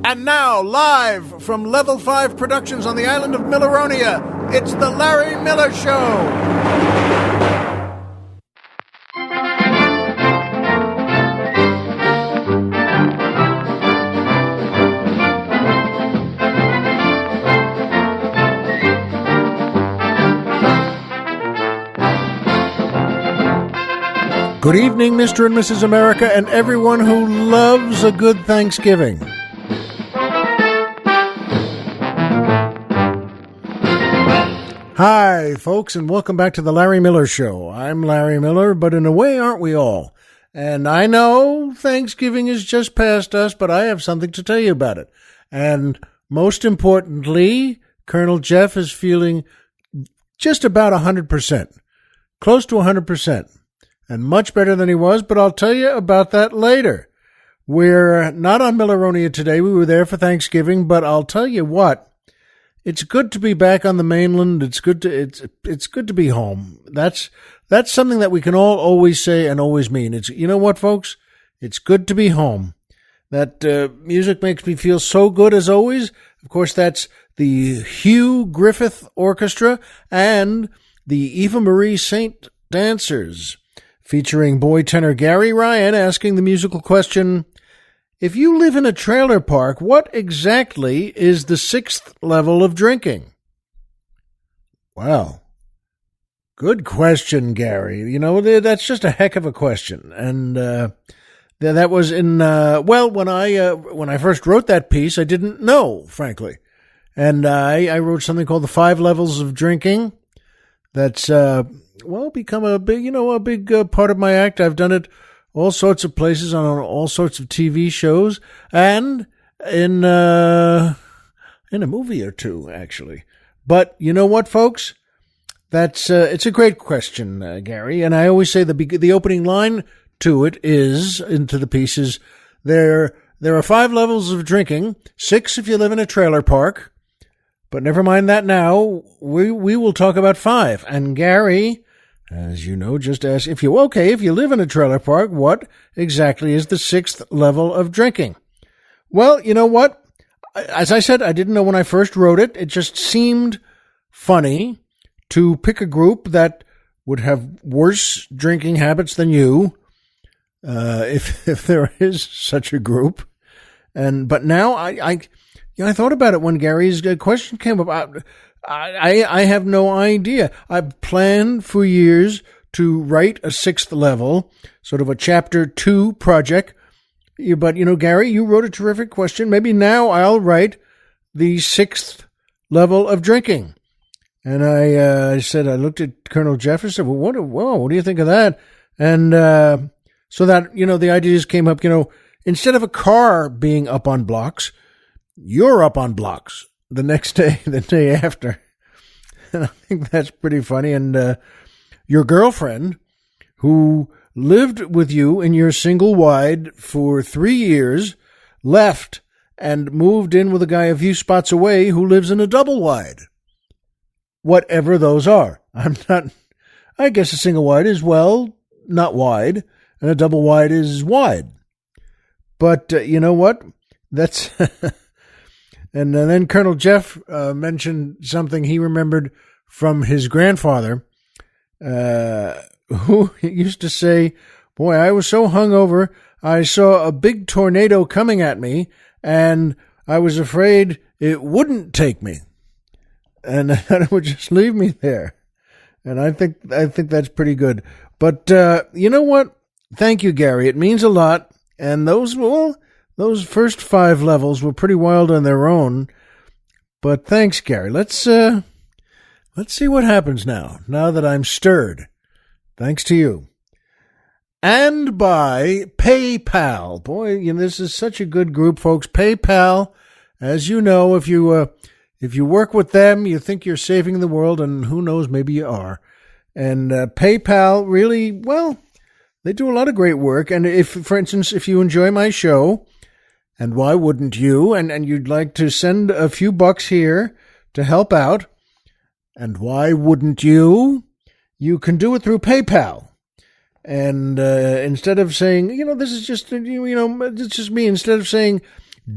And now, live from Level 5 Productions on the island of Milleronia, it's The Larry Miller Show. Good evening, Mr. and Mrs. America, and everyone who loves a good Thanksgiving. Hi, folks, and welcome back to the Larry Miller Show. I'm Larry Miller, but in a way, aren't we all? And I know Thanksgiving is just past us, but I have something to tell you about it. And most importantly, Colonel Jeff is feeling just about 100%, close to 100%. And much better than he was, but I'll tell you about that later. We're not on Milleronia today. We were there for Thanksgiving, but I'll tell you what, it's good to be back on the mainland. It's good to be home. That's something that we can all always say and always mean. It's, you know what, folks? It's good to be home. That music makes me feel so good as always. Of course, that's the Hugh Griffith Orchestra and the Eva Marie Saint Dancers, featuring boy tenor Gary Ryan asking the musical question, if you live in a trailer park, what exactly is the 6th level of drinking? Well, good question, Gary. You know, that's just a heck of a question. And that was in, when I first wrote that piece, I didn't know, frankly. And I wrote something called The 5 Levels of Drinking. That's become a big part of my act. I've done it all sorts of places on all sorts of TV shows and in a movie or two, actually. But you know what, folks? That's it's a great question, Gary. And I always say the opening line to it is into the pieces. There are 5 levels of drinking. 6 if you live in a trailer park. But never mind that now. We will talk about 5. And Gary, as you know, just asked, if you live in a trailer park, what exactly is the 6th level of drinking? Well, you know what? As I said, I didn't know when I first wrote it. It just seemed funny to pick a group that would have worse drinking habits than you, if there is such a group. But now I thought about it when Gary's question came up. I have no idea. I've planned for years to write a 6th level, sort of a chapter 2 project. But, Gary, you wrote a terrific question. Maybe now I'll write the 6th level of drinking. And I looked at Colonel Jeff and said, what do you think of that? And so that, the ideas came up, instead of a car being up on blocks, you're up on blocks the next day, the day after. And I think that's pretty funny. And your girlfriend, who lived with you in your single wide for 3 years, left and moved in with a guy a few spots away who lives in a double wide. Whatever those are. I guess a single wide is, not wide, and a double wide is wide. But you know what? That's... And then Colonel Jeff mentioned something he remembered from his grandfather, who used to say, boy, I was so hungover, I saw a big tornado coming at me, and I was afraid it wouldn't take me, and it would just leave me there. And I think that's pretty good. But you know what? Thank you, Gary. It means a lot. And those first 5 levels were pretty wild on their own. But thanks, Gary. Let's see what happens now that I'm stirred. Thanks to you. And by PayPal. Boy, this is such a good group, folks. PayPal, as you know, if you work with them, you think you're saving the world, and who knows, maybe you are. And PayPal really, they do a lot of great work. And if, for instance, if you enjoy my show, and why wouldn't you, and you'd like to send a few bucks here to help out, and why wouldn't you? You can do it through PayPal. And instead of saying, this is just, it's just me, instead of saying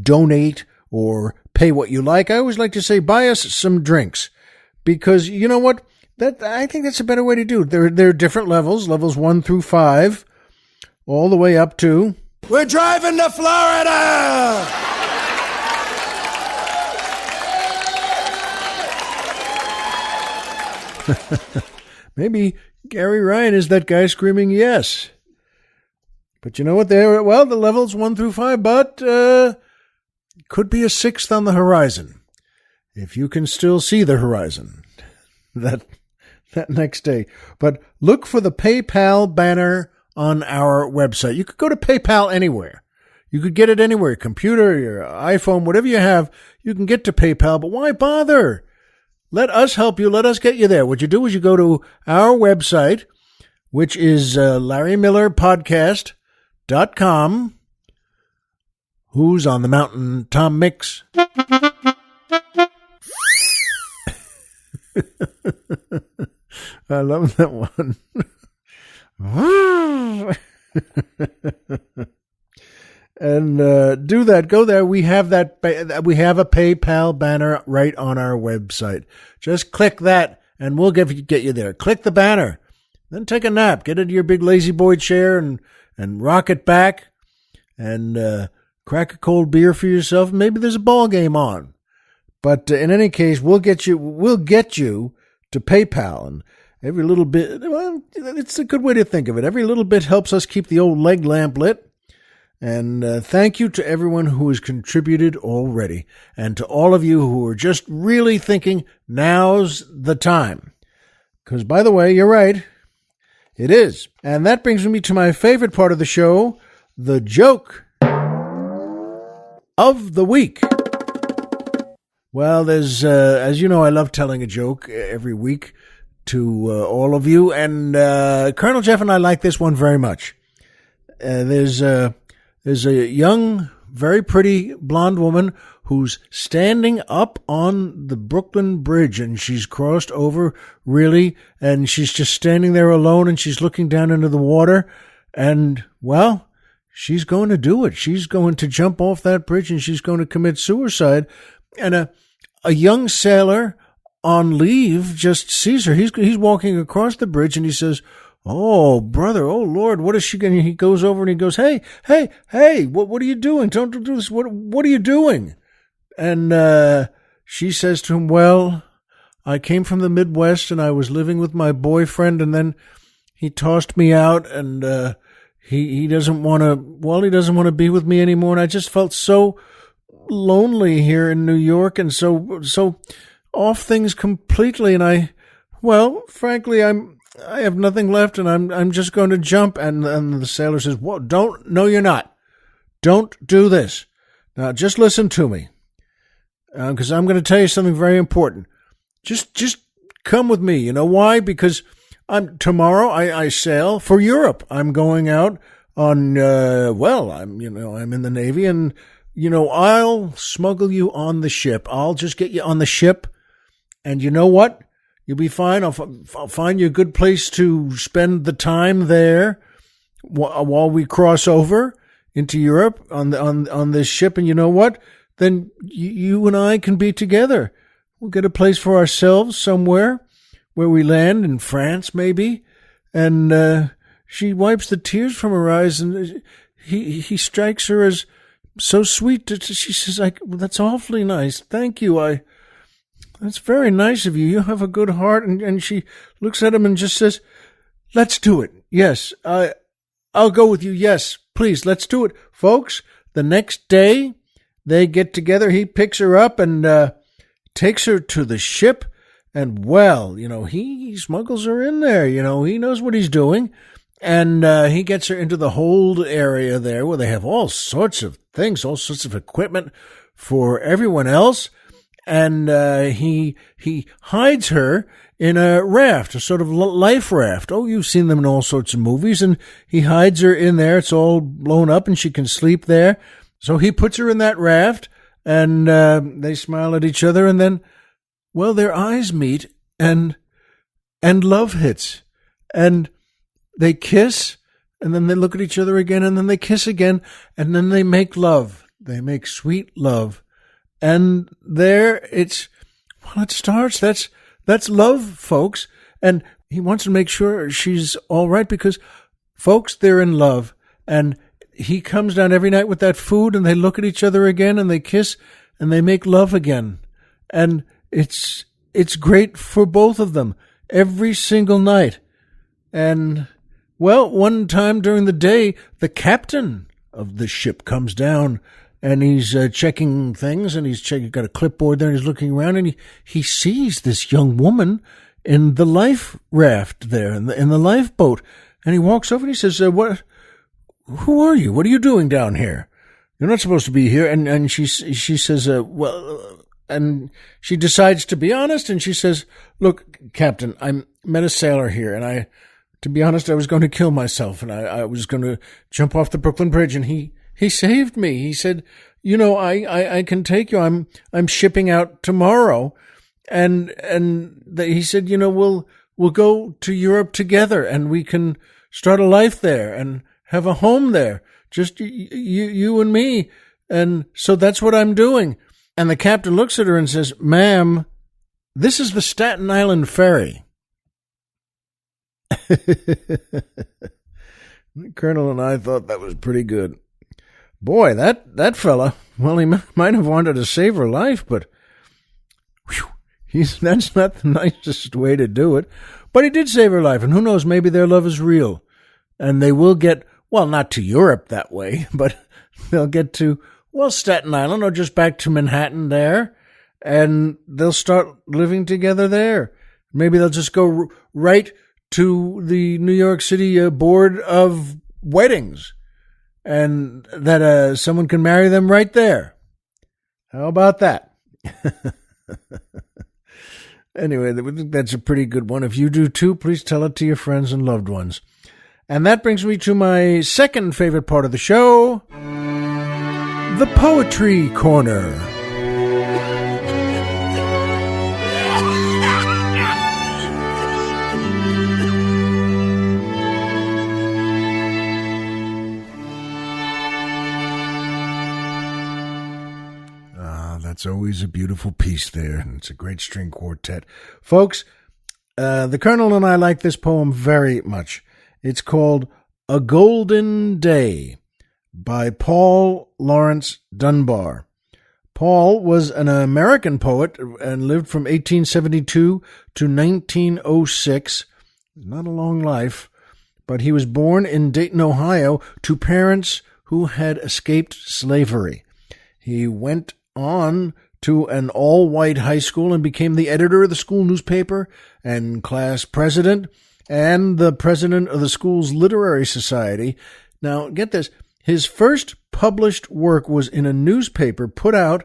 donate or pay what you like. I always like to say, buy us some drinks, because you know what? I think that's a better way to do it. There are different levels 1 through 5, all the way up to... We're driving to Florida! Maybe Gary Ryan is that guy screaming yes. But you know what? The level's 1 through 5, but could be a 6th on the horizon. If you can still see the horizon that next day. But look for the PayPal banner on our website. You could go to PayPal anywhere. You could get it anywhere. Your computer, your iPhone, whatever you have, you can get to PayPal. But why bother? Let us help you. Let us get you there. What you do is you go to our website, which is LarryMillerPodcast.com. Who's on the mountain? Tom Mix. I love that one. And do that. Go there. We have that. We have a PayPal banner right on our website. Just click that, and we'll get you there. Click the banner, then take a nap. Get into your big lazy boy chair and rock it back, and crack a cold beer for yourself. Maybe there's a ball game on. But in any case, we'll get you to PayPal, and every little bit. Well, it's a good way to think of it. Every little bit helps us keep the old leg lamp lit. And thank you to everyone who has contributed already, and to all of you who are just really thinking now's the time. Because, by the way, you're right. It is. And that brings me to my favorite part of the show, the joke of the week. Well, there's, as you know, I love telling a joke every week to all of you. And Colonel Jeff and I like this one very much. There's a young, very pretty blonde woman who's standing up on the Brooklyn Bridge, and she's crossed over, really, and she's just standing there alone, and she's looking down into the water, and, well, she's going to do it. She's going to jump off that bridge, and she's going to commit suicide. And a young sailor on leave just sees her. He's walking across the bridge, and he says, "Oh, brother, oh, Lord, what is she going to..." He goes over and he goes, hey, what are you doing? Don't do this. What are you doing? And she says to him, "Well, I came from the Midwest, and I was living with my boyfriend, and then he tossed me out, and he doesn't want to be with me anymore, and I just felt so lonely here in New York, and so off things completely, and frankly, I have nothing left, and I'm just going to jump." And the sailor says, "Well, no, you're not. Don't do this. Now, just listen to me, because I'm going to tell you something very important. Just come with me. You know why? Because tomorrow I sail for Europe. I'm going out on, I'm in the Navy, and, I'll smuggle you on the ship. I'll just get you on the ship, and you know what? You'll be fine. I'll find you a good place to spend the time there while we cross over into Europe on this ship. And you know what? Then you and I can be together. We'll get a place for ourselves somewhere where we land, in France maybe." And she wipes the tears from her eyes, and he strikes her as so sweet. She says, "That's awfully nice. Thank you. That's very nice of you. You have a good heart." And she looks at him and just says, "Let's do it. Yes, I'll go with you. Yes, please, let's do it." Folks, the next day they get together. He picks her up and takes her to the ship. And, he smuggles her in there. He knows what he's doing. And he gets her into the hold area there where they have all sorts of things, all sorts of equipment for everyone else. And he hides her in a raft, a sort of life raft. Oh, you've seen them in all sorts of movies. And he hides her in there. It's all blown up, and she can sleep there. So he puts her in that raft, and they smile at each other. And then, their eyes meet, and love hits. And they kiss, and then they look at each other again, and then they kiss again, and then they make love. They make sweet love. And there it starts. That's love, folks. And he wants to make sure she's all right because, folks, they're in love. And he comes down every night with that food and they look at each other again and they kiss and they make love again. And it's great for both of them every single night. And, well, one time during the day, the captain of the ship comes down and he's checking things and he's got a clipboard there and he's looking around and he sees this young woman in the life raft there, in the lifeboat. And he walks over and he says, who are you? What are you doing down here? You're not supposed to be here. And she says, and she decides to be honest. And she says, look, Captain, I met a sailor here. And to be honest, I was going to kill myself. And I was going to jump off the Brooklyn Bridge. And he saved me. He said, I can take you. I'm shipping out tomorrow. And he said, we'll go to Europe together and we can start a life there and have a home there. Just you and me. And so that's what I'm doing. And the captain looks at her and says, ma'am, this is the Staten Island ferry. The colonel and I thought that was pretty good. Boy, that fella, well, he might have wanted to save her life, but that's not the nicest way to do it. But he did save her life, and who knows, maybe their love is real. And they will get, well, not to Europe that way, but they'll get to, well, Staten Island or just back to Manhattan there, and they'll start living together there. Maybe they'll just go right to the New York City Board of Weddings, and that someone can marry them right there. How about that? Anyway, that's a pretty good one. If you do too, please tell it to your friends and loved ones. And that brings me to my second favorite part of the show, the Poetry Corner. That's always a beautiful piece there, and it's a great string quartet. Folks, the Colonel and I like this poem very much. It's called A Golden Day by Paul Laurence Dunbar. Paul was an American poet and lived from 1872 to 1906. Not a long life, but he was born in Dayton, Ohio, to parents who had escaped slavery. He went on to an all-white high school and became the editor of the school newspaper and class president and the president of the school's literary society. Now, get this. His first published work was in a newspaper put out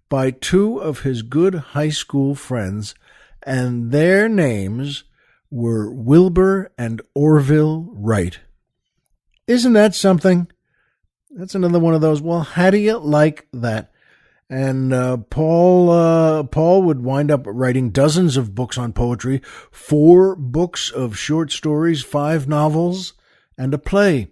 by two of his good high school friends, and their names were Wilbur and Orville Wright. Isn't that something? That's another one of those, well, how do you like that? And Paul would wind up writing dozens of books on poetry, 4 books of short stories, 5 novels, and a play.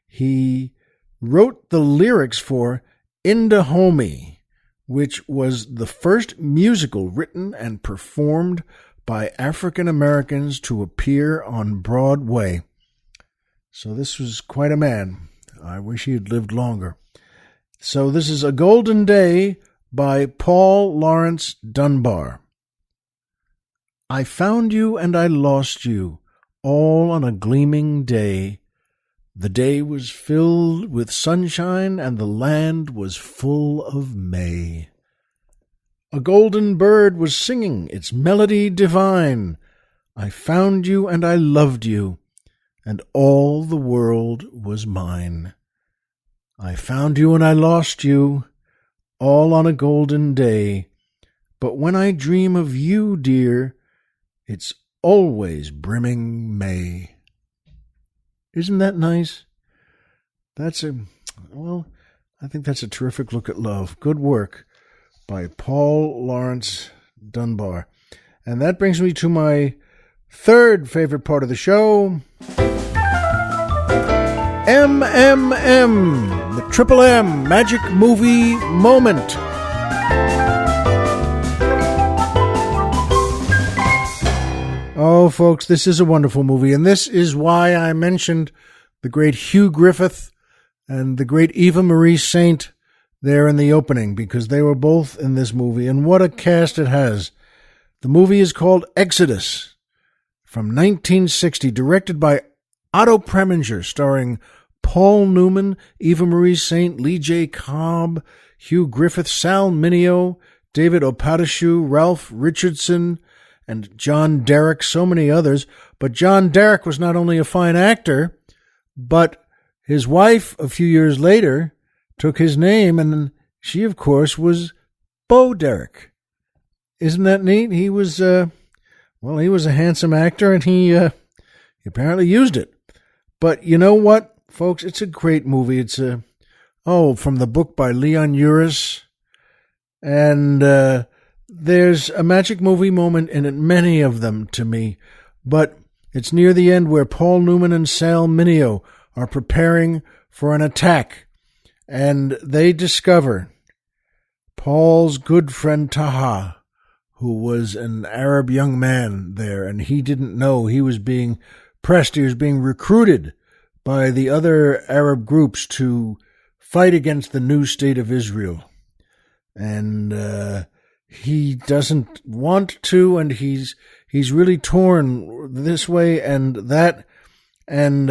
He wrote the lyrics for Indahomey, which was the first musical written and performed by African Americans to appear on Broadway. So this was quite a man. I wish he had lived longer. So this is A Golden Day by Paul Laurence Dunbar. I found you and I lost you, all on a gleaming day. The day was filled with sunshine and the land was full of May. A golden bird was singing its melody divine. I found you and I loved you, and all the world was mine. I found you and I lost you, all on a golden day. But when I dream of you, dear, it's always brimming May. Isn't that nice? I think that's a terrific look at love. Good work by Paul Laurence Dunbar. And that brings me to my third favorite part of the show, MMM, the Triple M Magic Movie Moment. Oh, folks, this is a wonderful movie, and this is why I mentioned the great Hugh Griffith and the great Eva Marie Saint there in the opening, because they were both in this movie, and what a cast it has. The movie is called Exodus, from 1960, directed by Otto Preminger, starring Paul Newman, Eva Marie Saint, Lee J. Cobb, Hugh Griffith, Sal Mineo, David Opatoshu, Ralph Richardson, and John Derek, so many others. But John Derek was not only a fine actor, but his wife, a few years later, took his name, and she, of course, was Bo Derek. Isn't that neat? He was, he was a handsome actor, and he apparently used it. But you know what, folks? It's a great movie. It's from the book by Leon Uris, and there's a magic movie moment in it, many of them to me, but it's near the end where Paul Newman and Sal Mineo are preparing for an attack, and they discover Paul's good friend Taha, who was an Arab young man there, and he didn't know he was being pressed, he was being recruited by the other Arab groups to fight against the new state of Israel. And he doesn't want to, and he's really torn this way and that. And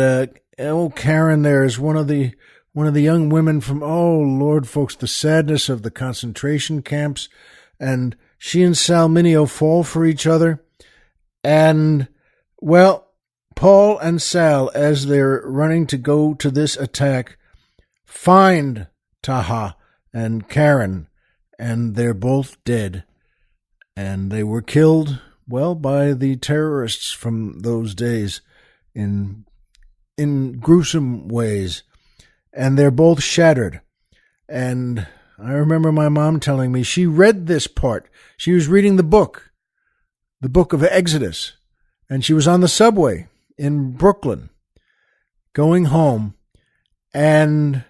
Karen there is one of the young women from, oh Lord, folks, the sadness of the concentration camps, and she and Sal Mineo fall for each other. And well, Paul and Sal, as they're running to go to this attack, find Taha and Karen, and they're both dead. And they were killed, well, by the terrorists from those days in gruesome ways. And they're both shattered. And I remember my mom telling me she read this part. She was reading the book of Exodus. And she was on the subway in Brooklyn going home. And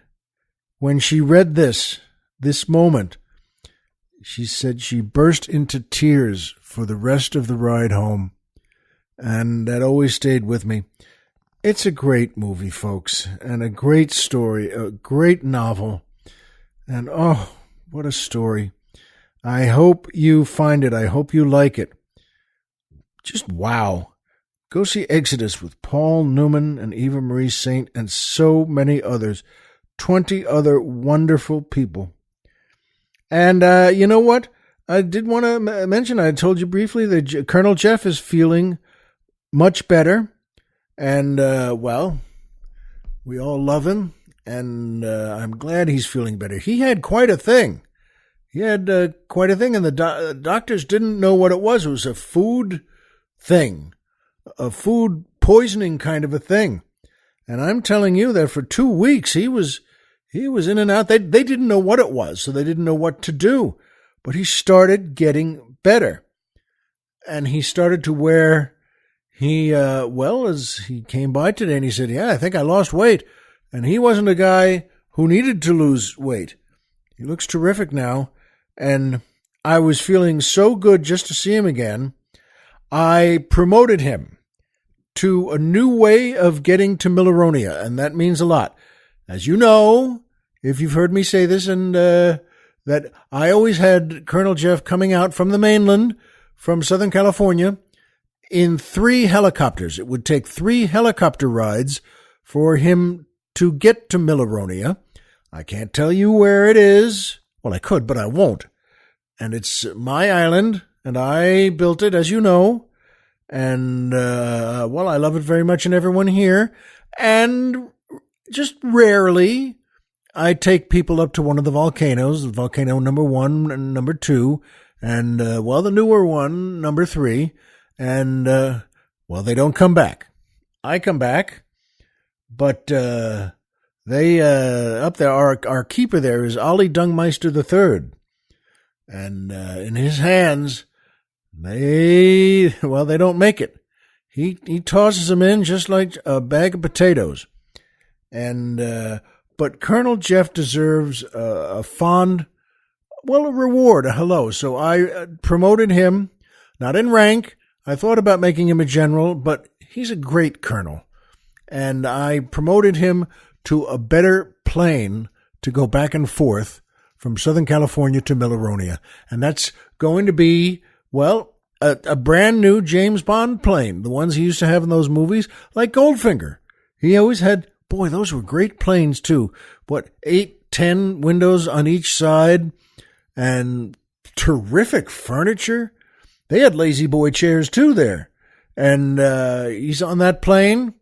when she read this moment, she said she burst into tears for the rest of the ride home. And that always stayed with me. It's a great movie, folks, and a great story, a great novel. And oh, what a story. I hope you find it. I hope you like it. Just wow. Go see Exodus with Paul Newman and Eva Marie Saint and so many others. 20 other wonderful people. And you know what? I did want to mention, I told you briefly that Colonel Jeff is feeling much better. And, we all love him. And I'm glad he's feeling better. He had quite a thing. And the doctors didn't know what it was. It was a food thing, a food poisoning kind of a thing. And I'm telling you that for 2 weeks he was in and out. They didn't know what it was, so they didn't know what to do. But he started getting better. And he started to wear, as he came by today and he said, yeah, I think I lost weight. And he wasn't a guy who needed to lose weight. He looks terrific now. And I was feeling so good just to see him again. I promoted him to a new way of getting to Milleronia, and that means a lot. As you know, if you've heard me say this, and that I always had Colonel Jeff coming out from the mainland, from Southern California, in 3 helicopters. It would take 3 helicopter rides for him to get to Milleronia. I can't tell you where it is. Well, I could, but I won't. And it's my island, and I built it, as you know. And, I love it very much, and everyone here. And just rarely, I take people up to one of the volcanoes, volcano number 1 and number 2, and, the newer one, number 3, and, they don't come back. I come back, but, they, up there, our keeper there is Ollie Dungmeister III, and, in his hands, they don't make it. He tosses them in just like a bag of potatoes. And, but Colonel Jeff deserves a fond well, a reward, a hello. So I promoted him, not in rank. I thought about making him a general, but he's a great colonel. And I promoted him to a better plane to go back and forth from Southern California to Milleronia. And that's going to be, well, a brand new James Bond plane, the ones he used to have in those movies, like Goldfinger. He always had, boy, those were great planes too. What, 8, 10 windows on each side and terrific furniture. They had lazy boy chairs too there. And he's on that plane,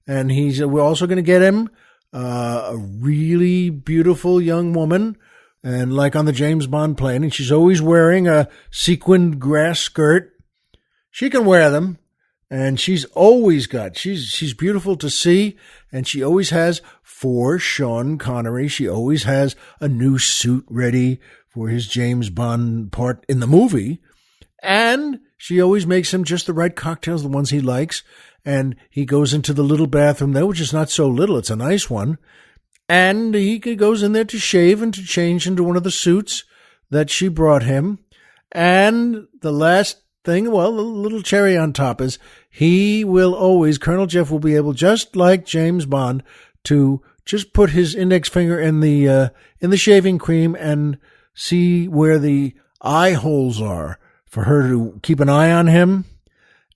and we're also going to get him a really beautiful young woman, and like on the James Bond plane, and she's always wearing a sequined grass skirt. She can wear them, and she's beautiful to see, and she always has, for Sean Connery, she always has a new suit ready for his James Bond part in the movie, and she always makes him just the right cocktails, the ones he likes, and he goes into the little bathroom there, which is not so little, it's a nice one, and he goes in there to shave and to change into one of the suits that she brought him. And the last thing, well, the little cherry on top is Colonel Jeff will be able, just like James Bond, to just put his index finger in the shaving cream and see where the eye holes are for her to keep an eye on him.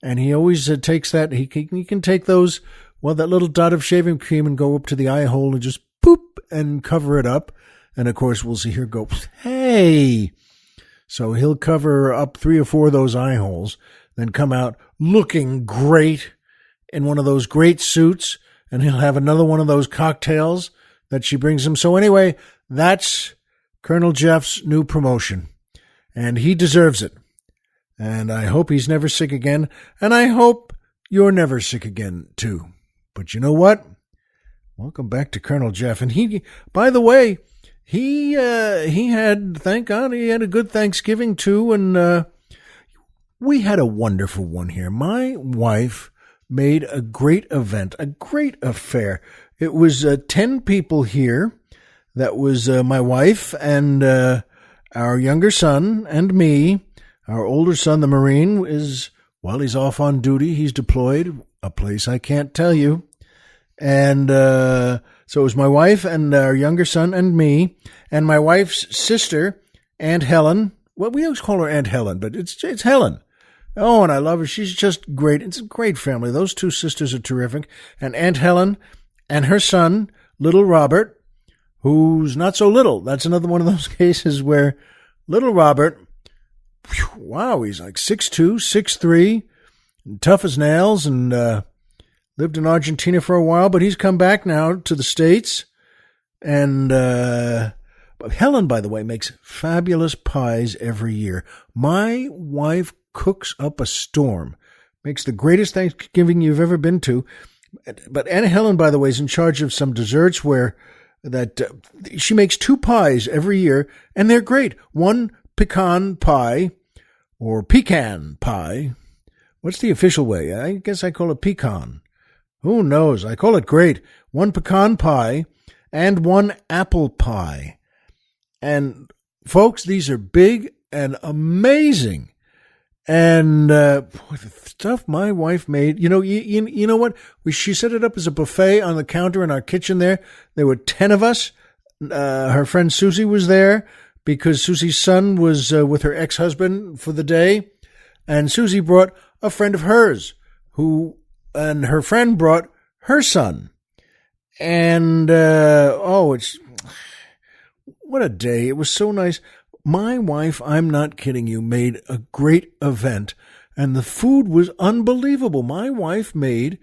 And he always takes that, he can take those, well, that little dot of shaving cream and go up to the eye hole and just poop and cover it up. And of course, we'll see her go, hey. So he'll cover up 3 or 4 of those eye holes, then come out looking great in one of those great suits, and he'll have another one of those cocktails that she brings him. So anyway, that's Colonel Jeff's new promotion, and he deserves it. And I hope he's never sick again, and I hope you're never sick again, too. But you know what? Welcome back to Colonel Jeff. And he, by the way, he had, thank God, he had a good Thanksgiving, too, and we had a wonderful one here. My wife made a great event, a great affair. It was 10 people here. That was my wife and our younger son and me. Our older son, the Marine, he's off on duty. He's deployed, a place I can't tell you. And so it was my wife and our younger son and me, and my wife's sister, Aunt Helen. Well, we always call her Aunt Helen, but it's Helen. Oh, and I love her. She's just great. It's a great family. Those 2 sisters are terrific. And Aunt Helen and her son, little Robert, who's not so little. That's another one of those cases where little Robert, wow, he's like 6'2", 6'3", tough as nails, and lived in Argentina for a while, but he's come back now to the States. And Helen, by the way, makes fabulous pies every year. My wife cooks up a storm, makes the greatest Thanksgiving you've ever been to. But Aunt Helen, by the way, is in charge of some desserts where she makes 2 pies every year, and they're great. One pecan pie, or pecan pie. What's the official way? I guess I call it pecan. Who knows? I call it great. 1 pecan pie and 1 apple pie. And folks, these are big and amazing. And the stuff my wife made, you know what? She set it up as a buffet on the counter in our kitchen there. There were 10 of us. Her friend Susie was there because Susie's son was with her ex-husband for the day. And Susie brought a friend of hers and her friend brought her son. And, it's, what a day. It was so nice. My wife, I'm not kidding you, made a great event, and the food was unbelievable. My wife made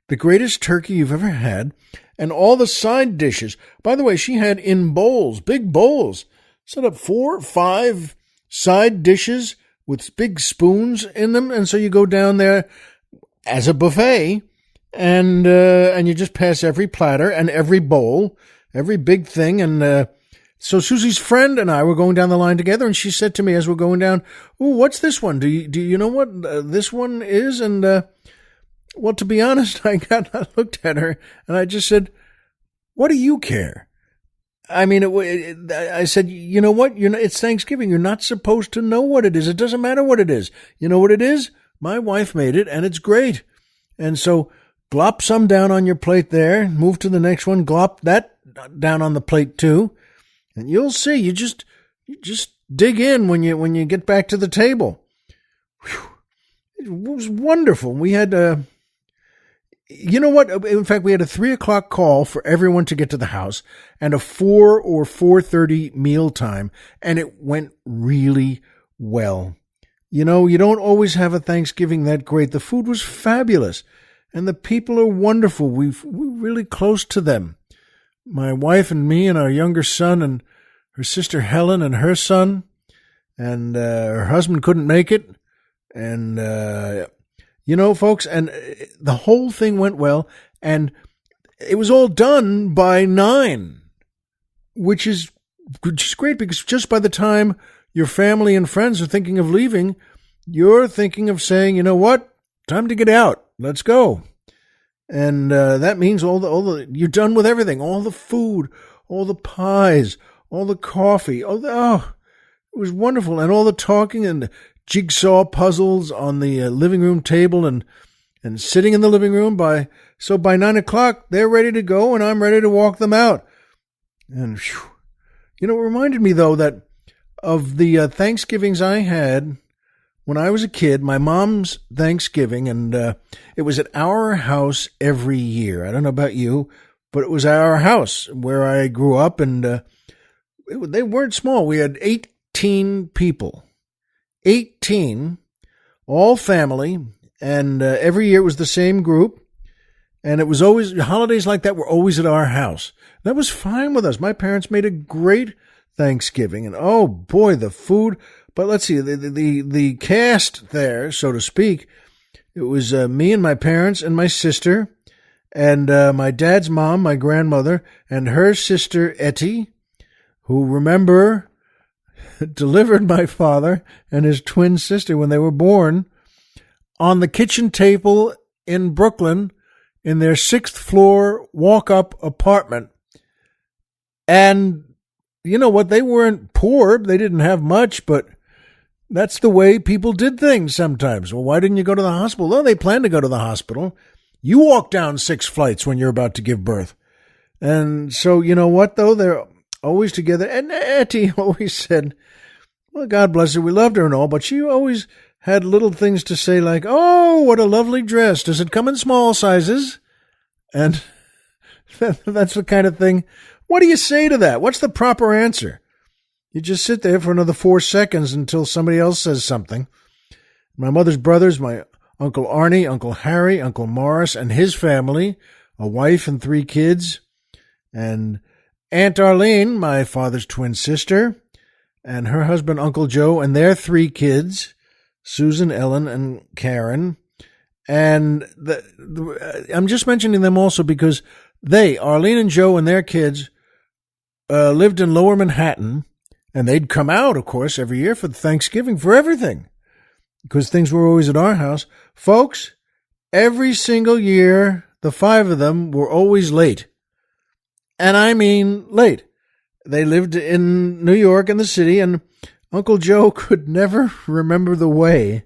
the greatest turkey you've ever had, and all the side dishes. By the way, she had in bowls, big bowls, set up 4 or 5 side dishes with big spoons in them, and so you go down there as a buffet, and you just pass every platter and every bowl, every big thing, and so Susie's friend and I were going down the line together, and she said to me as we're going down, "Oh, what's this one? Do you know what this one is?" And well, to be honest, I looked at her and I just said, "What do you care? I mean, I said, you know what? It's Thanksgiving. You're not supposed to know what it is. It doesn't matter what it is. You know what it is? My wife made it, and it's great. And so glop some down on your plate there. Move to the next one. Glop that down on the plate too, and you'll see. You just dig in when you get back to the table. Whew. It was wonderful. We had you know what? In fact, we had a 3:00 call for everyone to get to the house and a 4 or 4:30 meal time, and it went really well. You know, you don't always have a Thanksgiving that great. The food was fabulous, and the people are wonderful. We're really close to them. My wife and me and our younger son and her sister Helen and her son, and her husband couldn't make it, and you know, folks, and the whole thing went well, and it was all done by 9, which is great, because just by the time your family and friends are thinking of leaving, you're thinking of saying, you know what, time to get out, let's go. And that means all the you're done with everything, all the food, all the pies, all the coffee, it was wonderful, and all the talking and jigsaw puzzles on the living room table and sitting in the living room by 9:00 they're ready to go and I'm ready to walk them out. And you know, it reminded me though that of the Thanksgivings I had when I was a kid, my mom's Thanksgiving, and it was at our house every year. I don't know about you, but it was our house where I grew up, and they weren't small. We had 18 people. 18, all family, and every year it was the same group, and it was always, holidays like that were always at our house. That was fine with us. My parents made a great Thanksgiving, and oh boy, the food. But let's see, the cast there, so to speak, it was me and my parents and my sister, and my dad's mom, my grandmother, and her sister Etty, who, remember, delivered my father and his twin sister when they were born on the kitchen table in Brooklyn in their 6th floor walk-up apartment. And you know what? They weren't poor. They didn't have much, but that's the way people did things sometimes. Well, why didn't you go to the hospital? Well, they planned to go to the hospital. You walk down 6 flights when you're about to give birth. And so, you know what, though? They're always together. And Etty always said, well, God bless her, we loved her and all, but she always had little things to say like, oh, what a lovely dress. Does it come in small sizes? And that's the kind of thing. What do you say to that? What's the proper answer? You just sit there for another 4 seconds until somebody else says something. My mother's brothers, my Uncle Arnie, Uncle Harry, Uncle Morris, and his family, a wife and 3 kids, and Aunt Arlene, my father's twin sister, and her husband, Uncle Joe, and their 3 kids, Susan, Ellen, and Karen. And I'm just mentioning them also because they, Arlene and Joe and their kids, lived in Lower Manhattan, and they'd come out, of course, every year for Thanksgiving, for everything, because things were always at our house. Folks, every single year, the 5 of them were always late. And I mean late. They lived in New York in the city, and Uncle Joe could never remember the way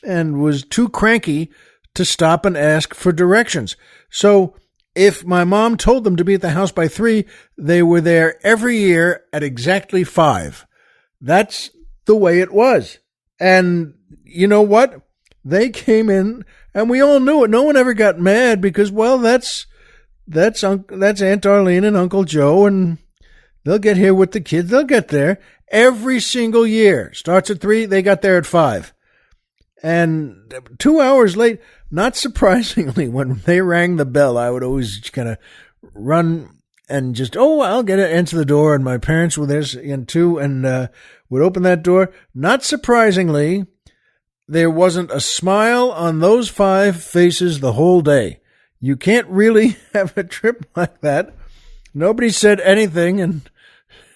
and was too cranky to stop and ask for directions. So if my mom told them to be at the house by 3, they were there every year at exactly 5. That's the way it was. And you know what? They came in, and we all knew it. No one ever got mad because, well, that's Aunt Arlene and Uncle Joe, and they'll get here with the kids. They'll get there every single year. Starts at 3, they got there at 5. And 2 hours late, not surprisingly, when they rang the bell, I would always kind of run and just, I'll get it, answer the door. And my parents were there too, and would open that door. Not surprisingly, there wasn't a smile on those 5 faces the whole day. You can't really have a trip like that. Nobody said anything, and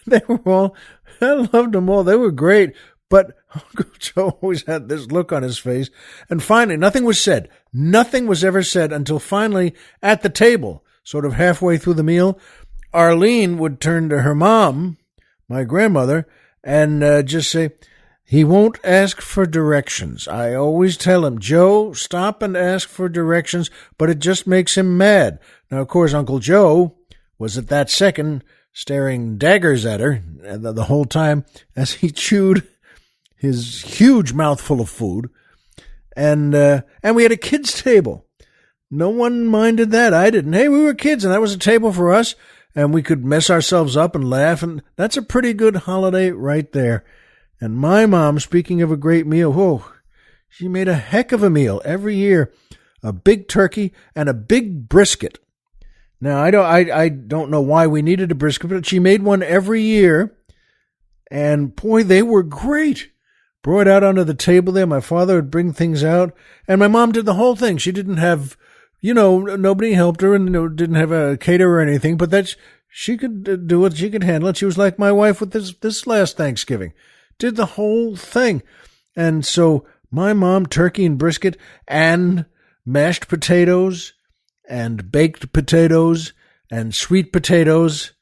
they were all, I loved them all. They were great. But Uncle Joe always had this look on his face. And finally, nothing was said. Nothing was ever said until finally, at the table, sort of halfway through the meal, Arlene would turn to her mom, my grandmother, and just say, he won't ask for directions. I always tell him, Joe, stop and ask for directions, but it just makes him mad. Now, of course, Uncle Joe was at that second staring daggers at her the whole time as he chewed his huge mouthful of food. And we had a kids' table. No one minded that. I didn't. Hey, we were kids, and that was a table for us, and we could mess ourselves up and laugh, and that's a pretty good holiday right there. And my mom, speaking of a great meal, whoa, she made a heck of a meal every year. A big turkey and a big brisket. Now, I don't know why we needed a brisket, but she made one every year. And boy, they were great. Brought out onto the table there. My father would bring things out. And my mom did the whole thing. She didn't have, nobody helped her and didn't have a caterer or anything, but she could do it. She could handle it. She was like my wife with this last Thanksgiving. Did the whole thing. And so my mom, turkey and brisket and mashed potatoes and baked potatoes and sweet potatoes.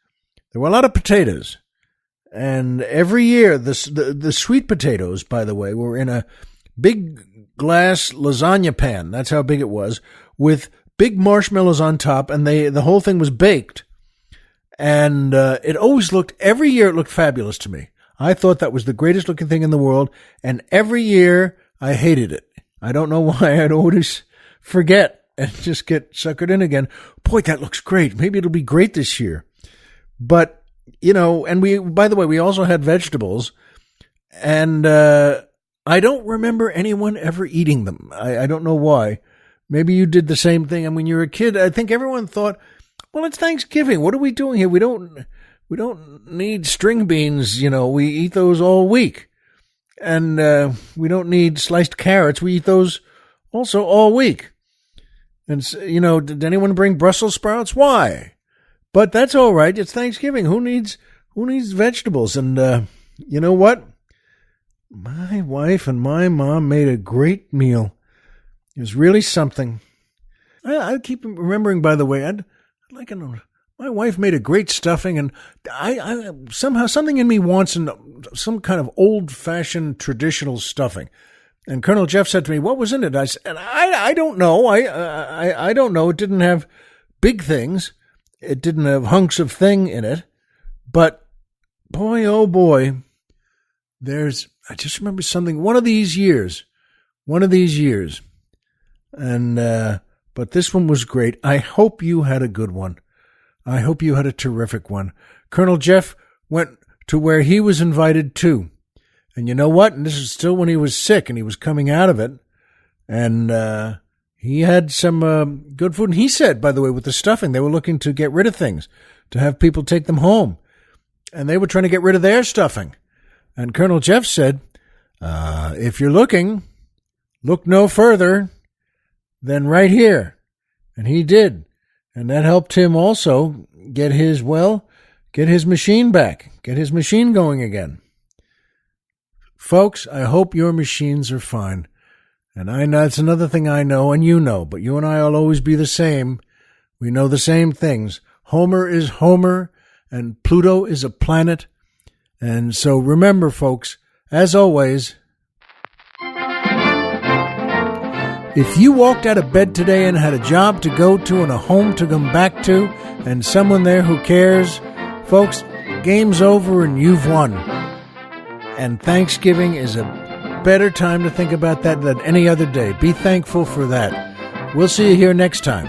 There were a lot of potatoes. And every year, the sweet potatoes, by the way, were in a big glass lasagna pan. That's how big it was, with big marshmallows on top, and the whole thing was baked. And every year it looked fabulous to me. I thought that was the greatest looking thing in the world, and every year I hated it. I don't know why. I'd always forget and just get suckered in again. Boy, that looks great. Maybe it'll be great this year. But, and by the way, we also had vegetables, and I don't remember anyone ever eating them. I don't know why. Maybe you did the same thing. And when you were a kid, I think everyone thought, well, it's Thanksgiving. What are we doing here? We don't need string beans, we eat those all week. And we don't need sliced carrots. We eat those also all week. And, did anyone bring Brussels sprouts? Why? But that's all right. It's Thanksgiving. Who needs vegetables? And you know what? My wife and my mom made a great meal. It was really something. I keep remembering, by the way, I'd like to know. My wife made a great stuffing, and I somehow something in me wants some kind of old-fashioned traditional stuffing. And Colonel Jeff said to me, "What was in it?" I said, "I don't know. I don't know. It didn't have big things. It didn't have hunks of thing in it. But boy, oh boy, I just remember something. One of these years, and but this one was great. I hope you had a good one. I hope you had a terrific one. Colonel Jeff went to where he was invited to. And you know what? And this is still when he was sick and he was coming out of it. And he had some good food. And he said, by the way, with the stuffing, they were looking to get rid of things, to have people take them home. And they were trying to get rid of their stuffing. And Colonel Jeff said, if you're looking, look no further than right here. And he did. And that helped him also get his machine back, get his machine going again. Folks, I hope your machines are fine. And I know it's another thing I know and you know, but you and I will always be the same. We know the same things. Homer is Homer and Pluto is a planet. And so remember, folks, as always, if you walked out of bed today and had a job to go to and a home to come back to and someone there who cares, folks, game's over and you've won. And Thanksgiving is a better time to think about that than any other day. Be thankful for that. We'll see you here next time.